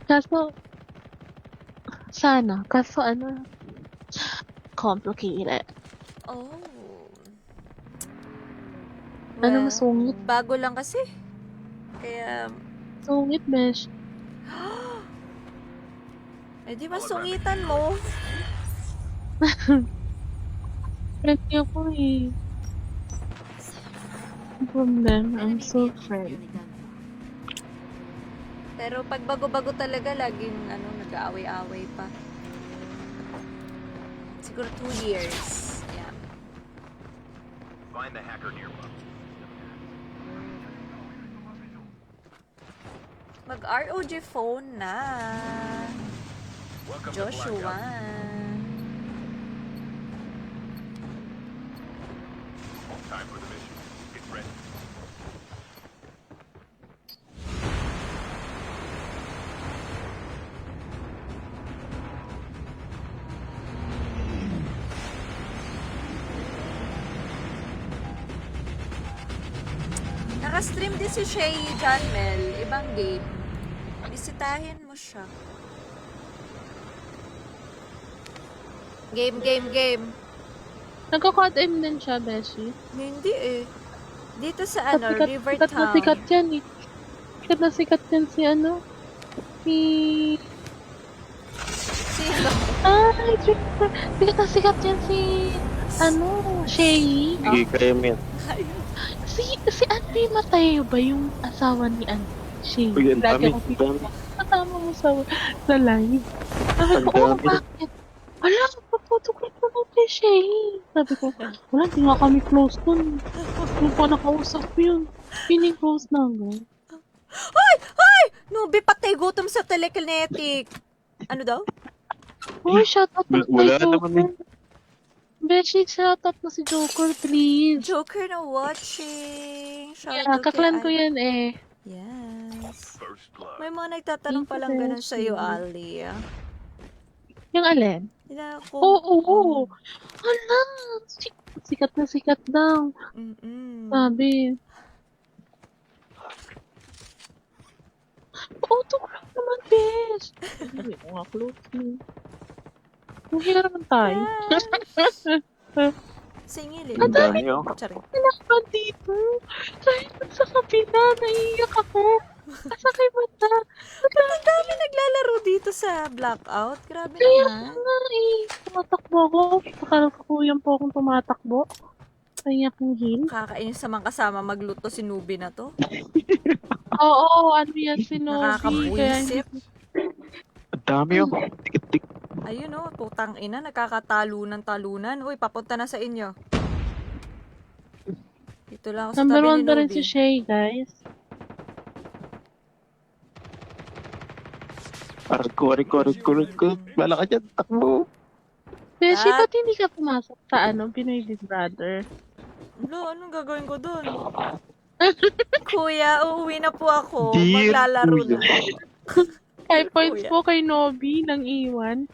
Kaso, sana. Kaso ano, complicated. Oh. Ano Well, masungit? bago lang kasi. Kaya, Sungit, besh. di masungitan mo. Friend ako eh. Problem, I'm so friend. Pero pag bago-bago talaga, laging nag-aaway-aaway pa. Siguro 2 years. Yeah. Find the hacker nearby. Mag-ROG phone na. Welcome to Joshua. Blackout. Time for the mission. Get ready. Naka-stream din si Shay John Mel. Ibang game. Bisitahin mo siya. Game. Nagka-cut-in din siya, beshi. Hindi eh. Dito sa River Sikat na Town. sikat yan eh. Sikat na sikat yan si si... Sino? Ay, sikat na sikat yan si... Shay. Sige, kaya mo yan. Si Andre Mateo ba yung asawa ni Shay? Uy, ang Lagi dami, ako ang dami. kasama mo sa live. Sabi ko, Ang dami. bakit? Wala, magpa-photograph naman kay Shay. Sabi ko, wala, hindi nga kami close dun. Yung pa nakausap ko yun. Pining close na nga. Ay! Nubi, patay gutom sa telekinetic. Ano daw? Uy, shoutout na Wala kay naman eh. Joker. Beshi, shoutout na si Joker, please. Joker na watching. Shout Yeah, out kay kaklan ko Al- yan eh. Yes. First blood. May mga nagtatanong palang ganun sa'yo, Ali. Yung alin? Hindi ako. Oo. Hala, sikat na sikat daw. Mm-mm. Sabi. Autograph naman, besh. Hindi ko nga close mo. Mahira naman tayo. Singilin. Ang dami oh. Charing. Kailangan dito. Kahit sa kabila, naiiyak ako. Kasakay mata. Ang dami naglalaro dito sa Blackout. Grabe Kaya naman. nga eh. Tumatakbo ako. Parang kakuyang po akong tumatakbo. Kaya akong heal. Kakainis naman kasama magluto si Nubi na to. Oo, ano yan si Novi. Kaya hindi Nakakabwisit. Ang dami oh. Tik-tik. Ayun o, putang ina, nagkakatalunan-talunan. Uy, papunta na sa inyo. Dito lang ako sa number tabi one ni pa rin Nubi. si Shay, guys. Parang ko. Wala ka dyan. Takbo. Beshi, Ah. ba't hindi ka pumasok sa Pinoy Big Brother? Lo, anong gagawin ko doon? Kuya, uuwi na po ako. Dear Maglalaro na. Kuya. 5 points Kuya. po kay Nobi ng iwan.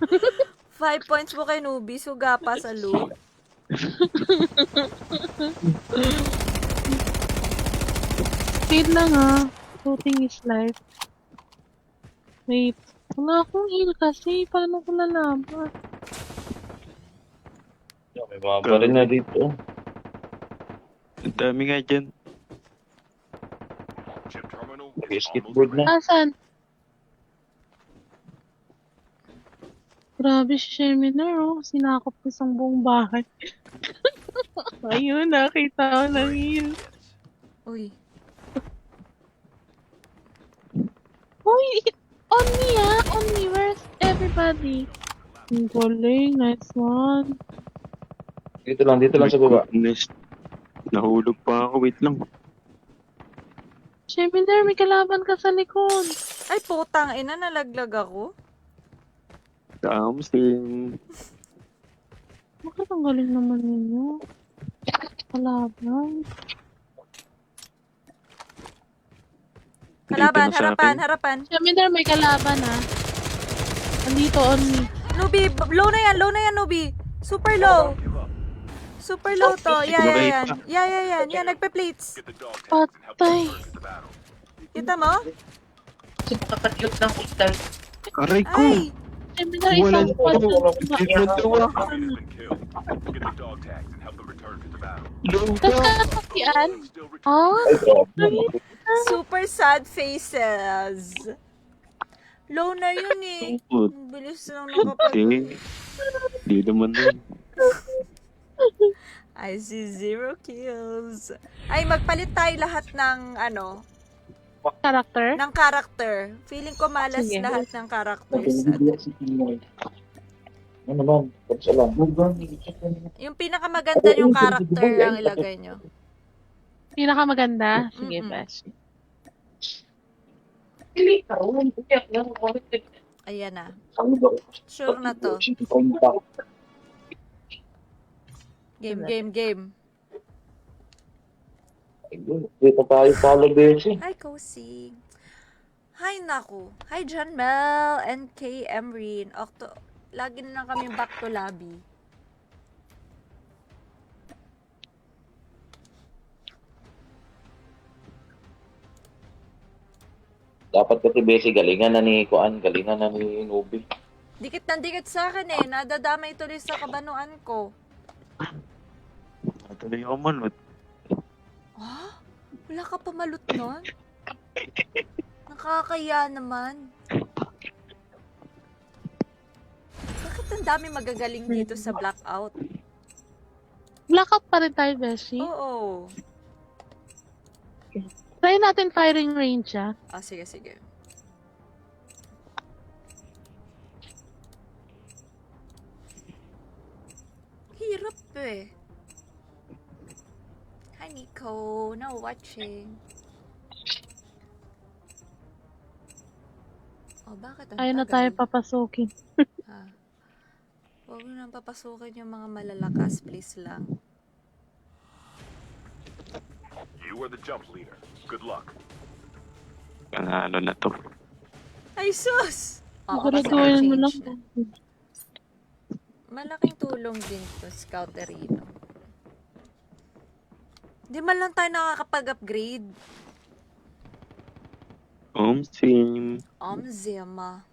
5 points po kay Nubi. Suga pa sa loot. Wait lang Shooting is life. Wait. Wala akong heal kasi. Paano ko lalaban? May mga baril na dito. Ang dami nga dyan. Chip terminal. May skateboard na. Asan? Grabe si Seminar, Sinakop ko isang buong bahay. Ayun, nakita ko ng heal. Uy. Uy, on me on me. Where's everybody? Ang galing, nice one. Dito lang sa baba. Goodness. Nahulog pa ako. Wait lang. Seminar, may kalaban ka sa likod. Ay, putang ina, nalaglag ako. Something. Bakit ang galing naman ninyo? Kalaban. Kalaban, Dito na sa akin. harapan. Seminar, may kalaban Andito on me. Nubi, low na yan, Nubi. Super low. Super low to. Yan, nagpe-plates. Get the dog tags and help them Patay. return to the battle. Kita mo? Kapatiyot ng crystal. Aray ko! Ay! Seminar Wala isang na ako. Hindi mo tuwa. Target has been killed. Get the dog tags and help them return to the battle. Tas Lupa! kakakian. Still return. Ah, Ay, grabe. Super sad faces. Loner yun eh. Lungkot. Ang bilis lang nakapag... Hindi. Hindi naman din. I see 0 kills. Ay, magpalit tayo lahat ng ano, character. ng character. Feeling ko malas Sige. lahat ng characters. Ano naman? Kapsa lang. Yung pinakamaganda yung character ang ilagay nyo. Pinakamaganda. Sige, Mm-mm. best. Ayan na. Sure na to. Game. Dito tayo pala, Bessie. Hi, Kosi. Hi, naku. Hi, John Mel and K. Emrin. Lagi na lang kami back to lobby. Dapat kasi Bessie, galingan na ni Kuan, galingan na ni Nubi. Dikit ng dikit sa akin eh. Nadadamay tuloy sa kabanuan ko. Natuloy ako manot. Ah? Wala ka pa malot nun? Nakakaya naman. Bakit ang dami magagaling dito sa blackout? Blackout pa rin tayo, Beshi. Oo. Try natin firing range, ah. Ah, sige. Hirap eh. Hi, Nico. Now watching. Oh, bakit ang Ayaw na tagal? tayo papasukin. Ah. Huwag mo nang papasukin yung mga malalakas, please lang. You are the jump leader. Good luck. Ano na to? Ay, sus! Oo, Siguraduhin mo lang. change na. Malaking tulong din to, Scouterino. Di man lang tayo nakakapag-upgrade. Same. Zema.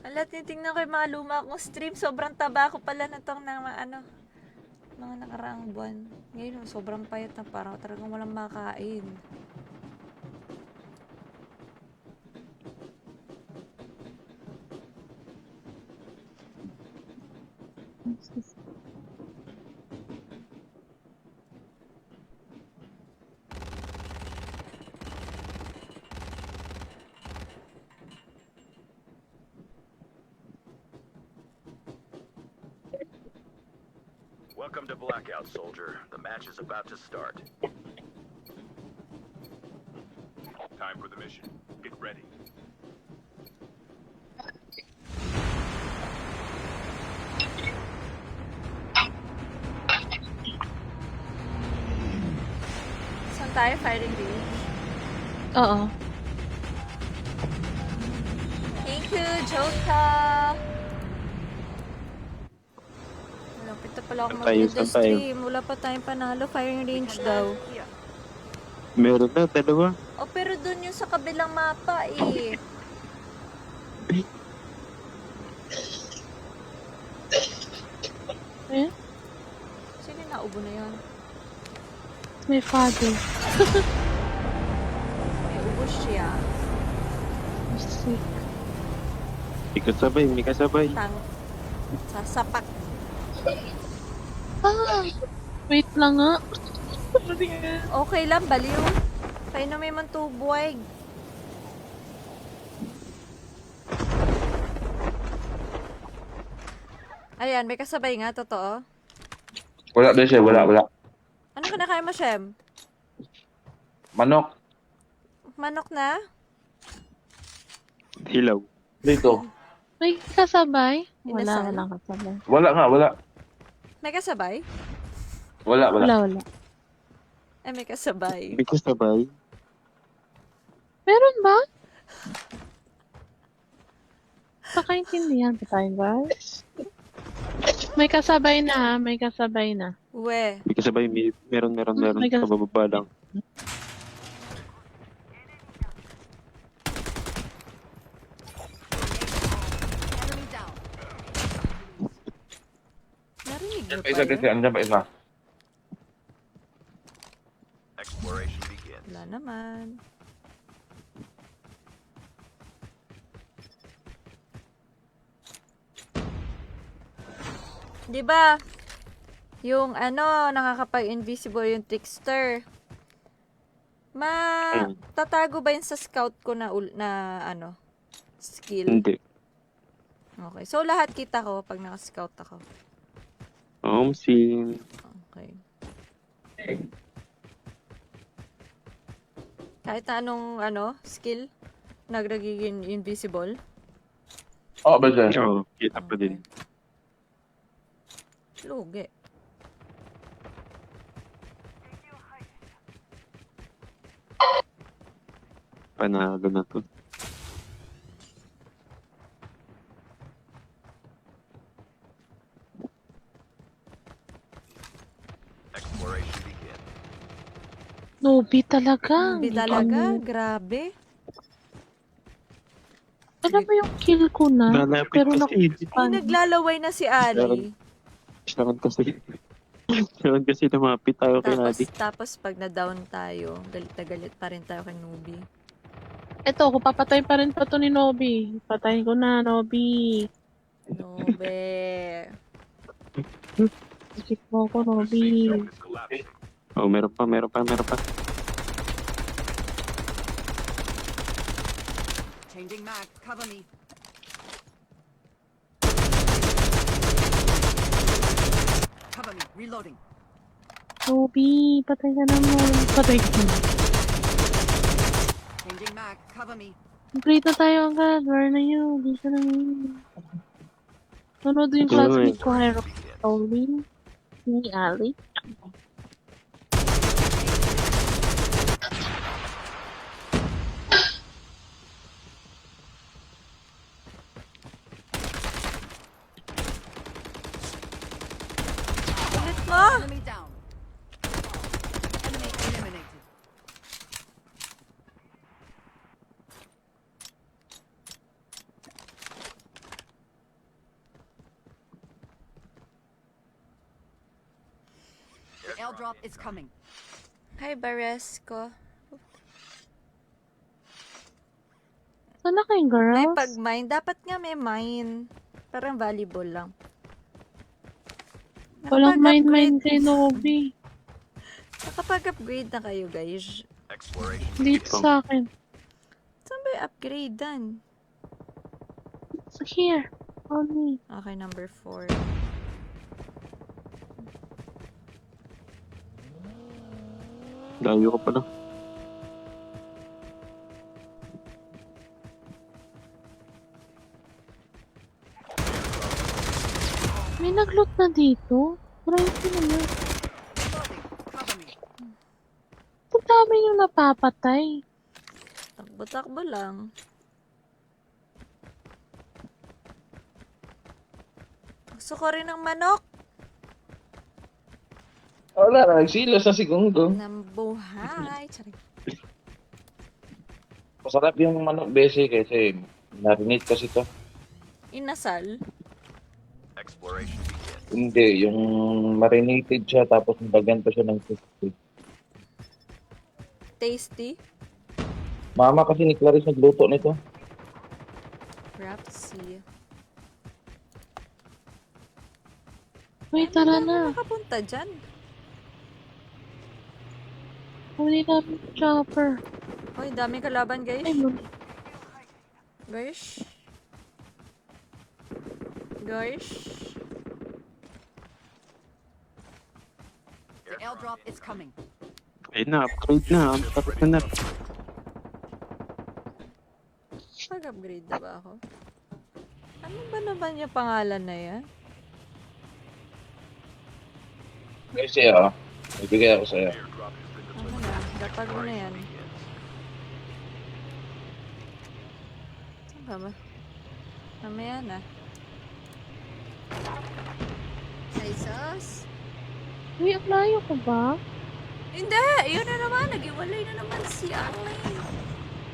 Ala, titingnan ko yung mga luma kong stream. Sobrang taba ko pala na tong ng mga nakaraang buwan. Ngayon, sobrang payat na parang talagang walang makain. Welcome to Blackout, soldier. The match is about to start. Time for the mission. Get ready. Saan tayo? Firing range? Oo. Thank you, Joka! Malapit na pala ako Saan tayo? Saan tayo? mag-stream. Wala pa tayong panalo. Firing range daw. Meron na, dalawa. Oh, pero dun yung sa kabilang mapa eh. Eh? Sino yung naubo na yan? May father. May ubos siya. Sick. May kasabay. Sasapak. Ah! Wait lang nga. Okay lang, baliw. Tayo na may mantubuhay. Ayan, may kasabay nga, totoo. Wala, Bese. Wala. Ano kinakain mo, Shem? Manok. Manok na? Hilaw. Dito. May kasabay? Inasal? Walang kasabay. Wala. May kasabay? Wala. Wala. Ay, may kasabay. May kasabay. Meron ba? Pakaintindihan pa tayo, guys. May kasabay na, ha? May kasabay na. We. May kasabay. Meron. May kas- Kabababa lang. Narinig Diyan mo pa isa, pa Bese. yun? Andiyan pa isa. Exploration begins. Wala naman. Di ba? Yung ano, nakakapag-invisible yung trickster. Tatago ba yun sa scout ko na, na ano, skill? Hindi. Okay. So, lahat kita ko pag naka-scout ako. Omsin. Okay. Kahit na anong, ano, skill, nagiging invisible. Oo, Bese. Oo, kita pa din. Lugi. Panalo na to. Exploration begins. Nobi talaga. Hindi Hindi talaga. ko- Grabe. Alam mo yung kill ko na, Nalapit pero kasi. Ay, naglalaway na si Ali. Kailangan kasi. Kailangan kasi lumapit tayo kay Tapos, Adi. tapos pag na-down tayo, galit na galit pa rin tayo kay Nubi. Eto, kung papatay pa rin pa to ni Nobi. Patayin ko na, Nobi. Nube. Isip mo ko, The safe Nobi. zone is collapsing. Oh, meron pa. Changing mag. Cover me. Cover me. Reloading. Nobi, patay ka naman. Patay ka na. Changing mag. Cover me. Complete na tayo agad. Where na yun? Di ka na yun. Nanood yung Ito classmate ko, Exploration Hero begins. Pauline. Ni Ali. Ulit mo! Enemy down. Enemy eliminated. The airdrop is coming. Hi, Baresco. Sana kayong May girls? pag-mine. Dapat nga may mine. Parang volleyball lang. Walang mind Nakapag-upgrade- kay Nobi. Nakapag-upgrade na kayo, guys. Exploration Dito begins. sa akin. Saan ba yung upgrade dan? So here. On me. Okay, number 4. Layo ka pa na. May nag-loot na dito. Try ko naman. Reloading. Cover me. Ang dami yung napapatay. Takbo-takbo lang. Gusto ko rin ng manok. Wala na. Nagsilos na si Gonggong. Nambuhay. Charing. Masarap yung manok, Bese, kasi marinate kasi to. Inasal. Exploration begins. Hindi, yung marinated siya tapos nilagyan pa siya ng crispy. Tasty. Mama kasi ni Clarice nagluto nito. Rapsy. Wait, tara Ano na. nakapunta dyan? Huli namin yung chopper. Hoy, daming kalaban, guys. Ay, Guys. Guys. airdrop is coming. Ayun na, upgrade na. Ang tapos na. Pag-upgrade na ba ako? Ano ba naman yung pangalan na yan? Kasi ah, ibigay ako sa'yo. Airdrop has been Ano delivered. na? Datag mo na yan. Saan ka ba? Mamaya na. Ay, sus. Uy, ang layo ko ba? Hindi! Yun na naman! Nag-iwalay na naman si Arlene.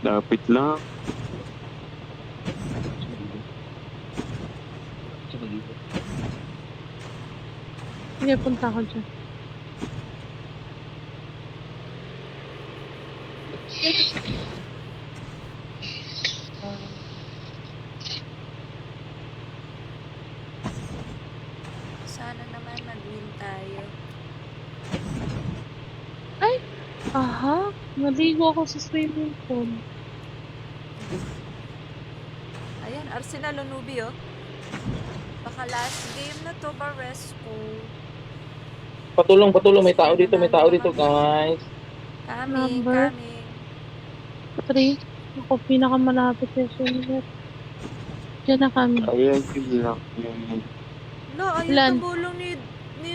Lapit lang. Sige, punta ako dyan. Sana naman mag-win tayo. Aha, naligo ako sa swimming pool. Ayan, Arsenal Onubi, oh. Baka last game na to, Baresco. Patulong. May tao dito, guys. Coming, Number? coming. 3. Ako pinakamalapit sa sulit. Diyan na kami. Ayan, yun lang. Yun. No, ayun Ilan? tumulong ni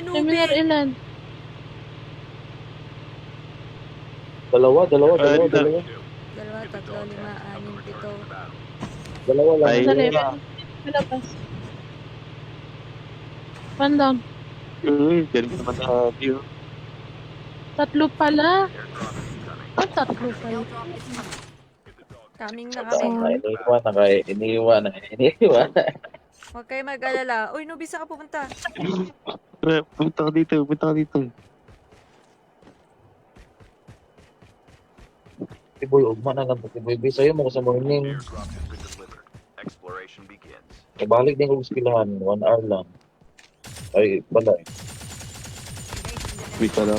Nubi. Seminar ilan? Dalawa. Dalawa, tatlo, lima, anim, pito. Dalawa lang. Ay, Dali, malabas. One down. Galing naman sa audio. 3 pala. Airdrop is incoming. 3 pala. Airdrop is coming. Coming na kami. Iniwan. Huwag kayo mag-alala. Uy, Nubi, saan ka pupunta? Punta ka dito. Tiboy, ugma na lang. Tiboy, sa'yo mo ko sa morning. Airdrop has been delivered. Exploration begins. Ibalik din ko skillahan. 1 hour lang. Ay, bala eh. Wait ka lang.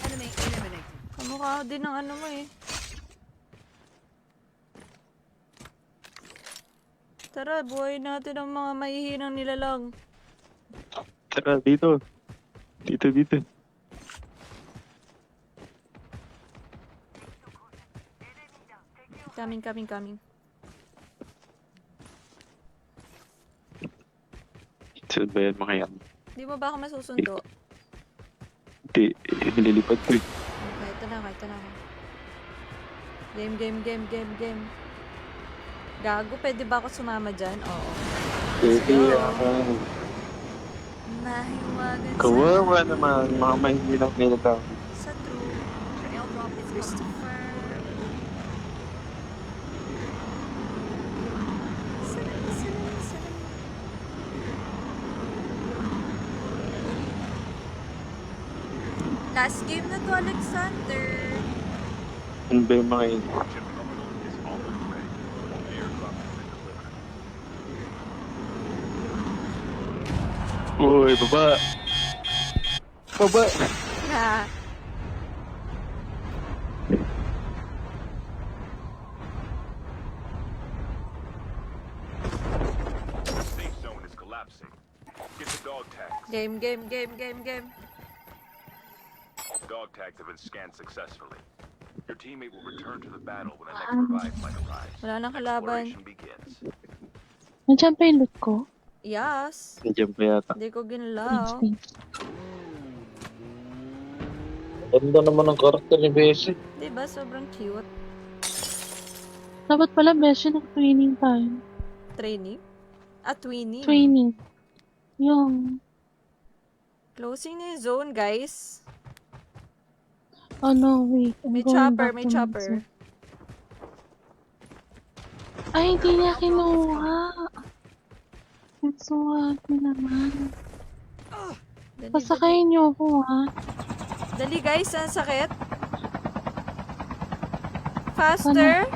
Enemy eliminated. Kamukha din ng ano mo eh. Tara, buhay natin ang mga mahihinang nilalang. Tara, dito. Dito. Coming. Saan ba yan mga yan? Di mo ba ako masusundo? Hindi, nililipad ko eh. Kahit na ako. Game. Gago, pwede ba ako sumama dyan? Oo. Pwede go. ako. Mahiwagan Kawawa naman, mga mahihirap nila tao. sa true. Airdrop is coming. Christopher. Sarap. Last game na to, Alexander. Ano ba yung mga yun? Chip terminal is almost ready. Airdrop has been delivered. Uy, baba! Ha. Safe zone is collapsing. Get the dog tags. Game. Dog tags have been scanned successfully. Your teammate will return to the battle when the next revive flight arrives. Wala nang kalaban. Exploration begins. Nandiyan pa yung loot ko. Yes. Nandiyan pa yata. Hindi ko ginalaw. Ganda naman ang karakter ni Bessie. Diba? Sobrang cute. Dapat pala, beshi, nag-training tayo. Training? Twinning. Training. Yung, Closing na yung zone, guys. oh no, wait. I'm May going chopper, back may to chopper. Mansa. Ay, hindi niya kinuha. Nagsuwati naman. Dali. Pasakayin niyo ako, ha? Dali, guys. Ang sakit. Faster.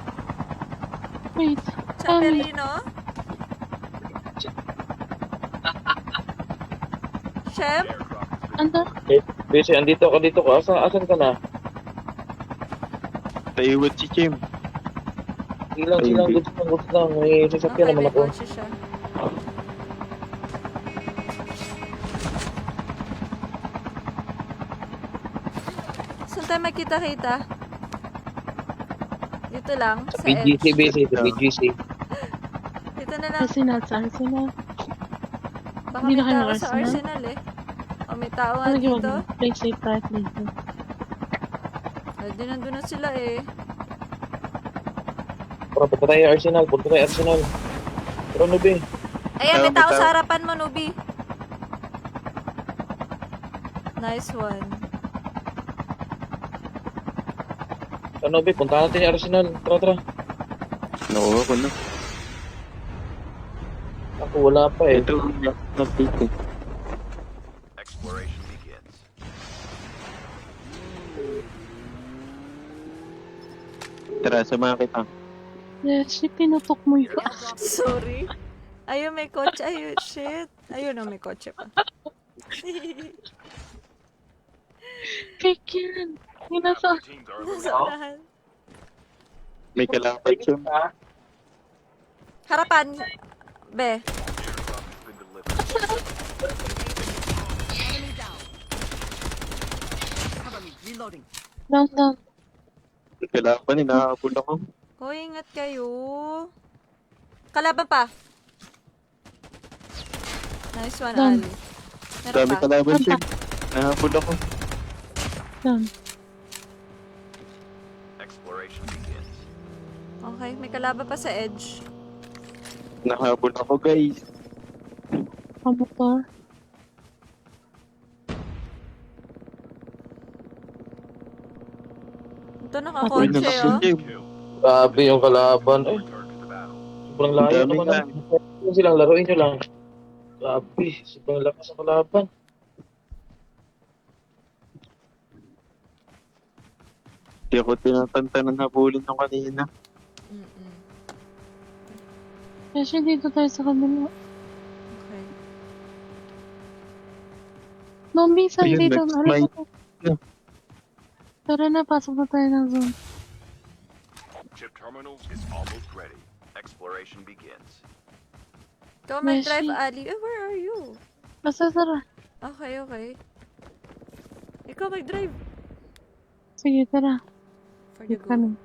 Wait. Chaperino. Chef. Airdrop has been Ando? Bessie, andito ka. Asan ka na? Taiwan si Kim. Silang, goods lang. May sasakyan Okay, naman may ako. kotse siya. tayo magkita-kita. Dito lang, sa BGC, edge. BGC, BGC. Dito na lang. Arsenal sa Arsenal. Baka Hindi may na kayo tao sa Arsenal? Arsenal eh. O may tao nga Ano dito. gawin? Play safe tayo, play safe. Ay, nandun na sila eh. Para punta tayo Arsenal, punta tayo Arsenal. Pero ano ba? Ayan, may May tao tao. sa harapan mo, Nubi. Nice one. Ano ba? Punta natin yung Arsenal. Tara, tara. Nakuha ko na. Ako wala pa eh. Ito, na-update ko. Exploration begins. Tara, samahan kita. Yes, pinutok mo yun. Airdrop is Sorry. Ayun, may kotse. Ayun, shit. Ayun, oh, may kotse pa. Fake yan. Yung nasa... Your teams are Nasa eliminated. unahan. May kalapat siya. Harapan. Be. Airdrop has been delivered. enemy down. Cover me. Reloading. Down, down. May kalapan, hinahabol ako. Hoy, ingat kayo. Kalaban pa. Nice one, Down. Ali. Meron Dami pa. kalaban siya. Nahabol ako. Down. Exploration begins. Okay, may kalaban pa sa edge. Nahabol ako, guys. Kamotor. Ito Uy, nakakotse, oh. nakasunod siya. Kill. Grabe yung kalaban. Ay, Return to the battle. sobrang layo Dami naman. nga. Yung silang laruin nyo lang. Grabe, sobrang lakas ng kalaban. Di ako tinatantanan habulin ng kanina. Mm-mm. Kasi dito tayo sa kabila. Okay. Mommy, saan Ayun, dito? nag-smite. Ano? Tara na, pasok na tayo ng zone. Chip terminal is almost ready. Exploration begins. Ikaw mag-drive, Meshi. Ali. Eh, where are you? Basta tara. Okay, okay. Ikaw mag-drive. Sige, tara. For the Keep go. coming.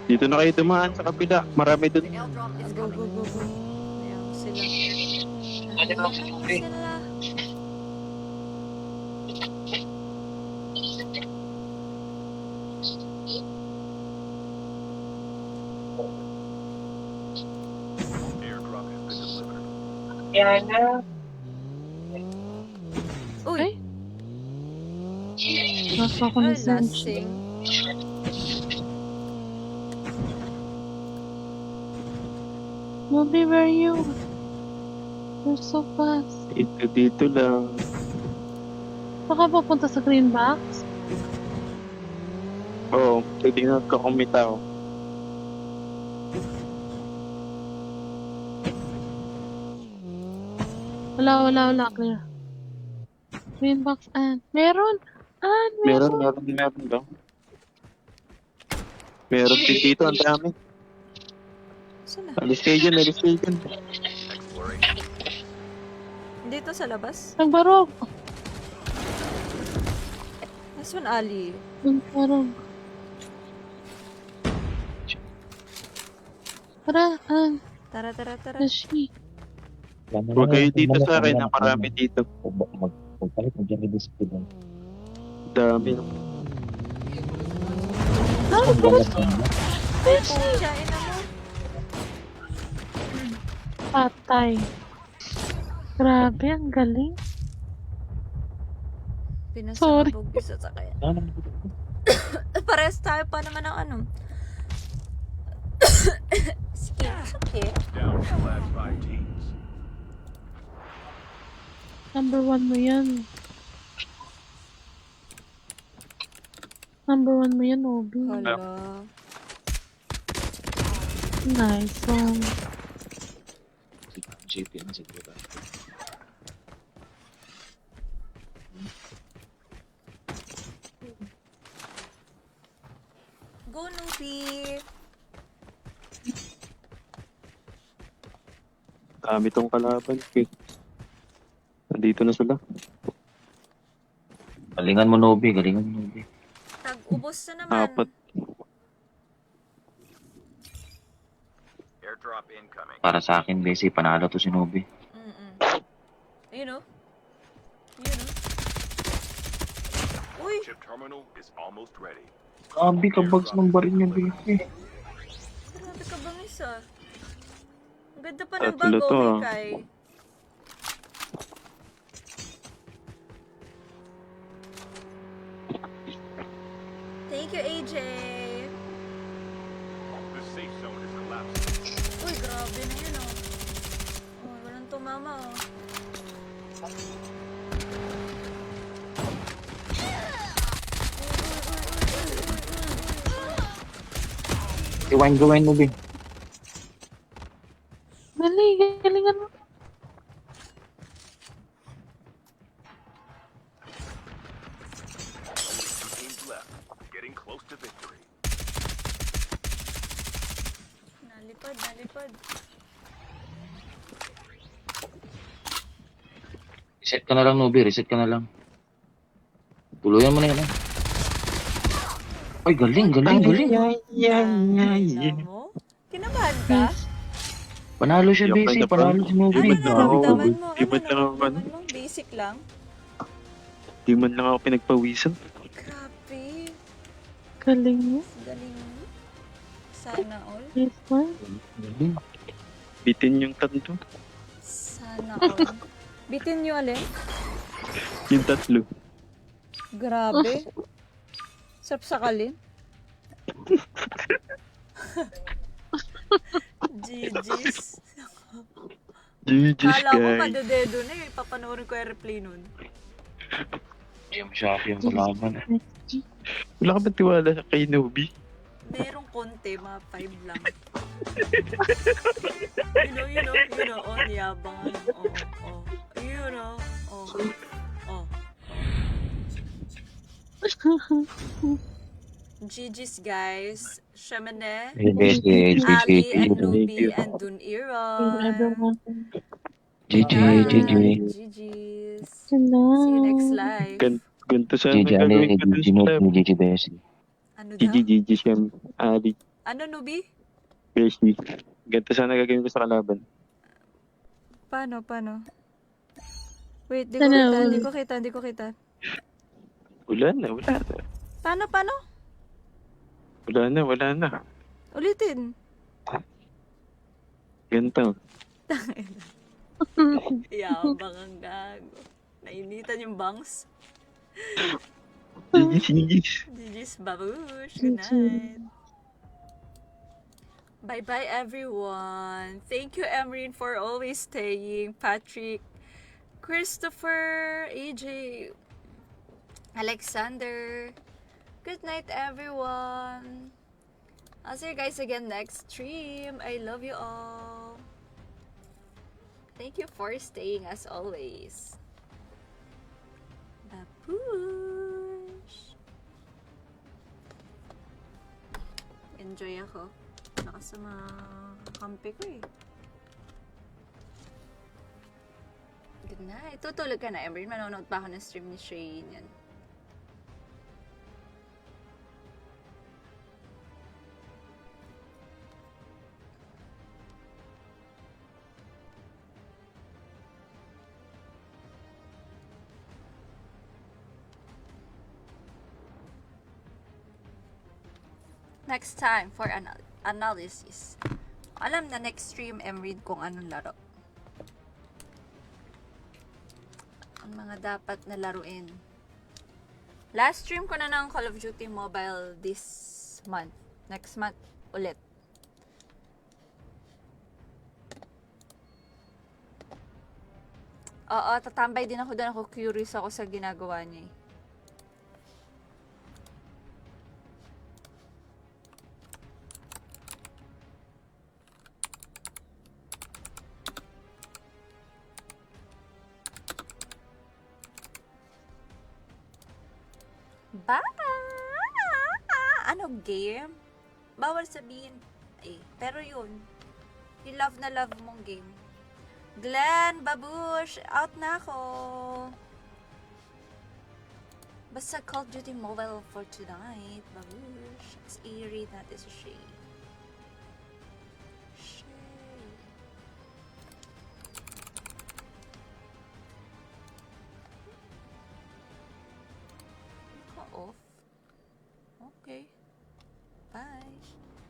Dito na kayo dumaan sa kabila. Marami dun. The airdrop is Go, coming. go, go, go. Ayan sila. Nandiyan lang si Nubi. Sila. Airdrop has been delivered. Uy! Ay, nasa ako Ay, ni Sench. lasing. Mommy, where are you? You're so fast. Dito lang. Baka papunta sa green box? Oo, titignan ko kung may tao. Wala, clear. Green box, meron! Meron daw. Meron din dito, ang dami. Saan na? Alis kayo dyan. Exploration. Dito sa labas? Nagbarog! This one, Ali. Nagbarog. Tara, Tara, tara, tara. Nashi. Huwag kayo dito sa akin, ang marami dito. Magpalit mo dyan yung discipline. Dami. Pucha, ina mo. Patay. Grabe, ang galing. Sorry. Pinasabog isa sa kaya. Pares tayo pa naman ng ano. Sakit. Down to the last 5 teams. Number 1 mo yan. Number 1 mo yan, Obi. Hala. Nice one. GP na siguro. Go, Nubi. Dami tong kalaban. Okay. Nandito na sila. Galingan mo, Nobi. Galingan mo, Nobi. Tag-ubos na naman. Apat. Airdrop incoming. Para sa akin, Besi, panalo to si Nobi. Mm-mm. Ayun o. Ayun o. Uy! Chip terminal is almost ready. Grabe, kabags ng baril niya, Besi. Grabe ka bang isa? Ang ganda pa ng Tatlo bago, to, ah. Mikay. Thank you, AJ. The safe zone is collapsing. Uy, grabe na yun oh. Oh, walang tumama oh. Gawain, Nobi. Dali, galingan mo. Two teams left. Getting close to victory. Nalipad, nalipad. Reset ka na lang, Nobi. Reset ka na lang. Tuluyan mo na yan. Ay, galing. Alam mo? Kinabahan ka? Panalo siya, Yok, Besi. ano pa? Panalo si Nobi. Ano Di ba nararamdaman mo? Di ba Ano nararamdaman ako, mo? Basic lang? Di man lang ako pinagpawisan. Grabe. Galing mo. Galing mo. Sana all. Yes, man. Galing. Bitin yung tatlo. Sana all. Bitin nyo alin? Yung tatlo. Grabe. Sarap sakalin. GG's. GG's, Kala ko guys. madededo na eh. Papanoorin ko yung replay nun. Gym shop yung kalaban. Wala ka ba tiwala kay Nobi? Merong konti, mga 5 lang. Oh, niyabangan. Oh. GG's guys. Shamane, Hey, Besi. Ali, and GG. Nubi, you. and Thank Dunira. everyone. GG. GG's. See you next live. Ganto sana GG, Ali. gagawin ko dun GG, sa lab. Nobi. GG, Besi. Ano daw? GG, Shem. Ali, Ano, Nubi? Beshi. Ganto sana gagawin ko sa kalaban. Paano? Wait, Ano? di ko kita. Wala na. Paano? Wala na. Ulitin. Ganto. Yabang ang gago. Nainitan yung bangs. GG's. GG's babush. Good night. Bye-bye, everyone. Thank you, Emrine, for always staying. Patrick, Christopher, AJ, Alexander. Good night, everyone. I'll see you guys again next stream. I love you all. Thank you for staying as always. Babush. Enjoy ako. Lakas sa mga kampi ko eh. Good night. Tutulog ka na, Emrine. Manonood pa ako ng stream ni Shane yan. Next time for analysis. Alam na next stream, Emrine, kung anong laro. Ang mga dapat na laruin. Last stream ko na ng Call of Duty Mobile this month. Next month ulit. Oo, tatambay din ako doon. Ako curious ako sa ginagawa niya eh. Ba? Ano game? Bawal sabihin. Eh, pero yun. Yung love na love mong game. Glenn, babush, out na ako. Basta Call of Duty Mobile for tonight, babush. It's eerie, that is a shame. Naka-off.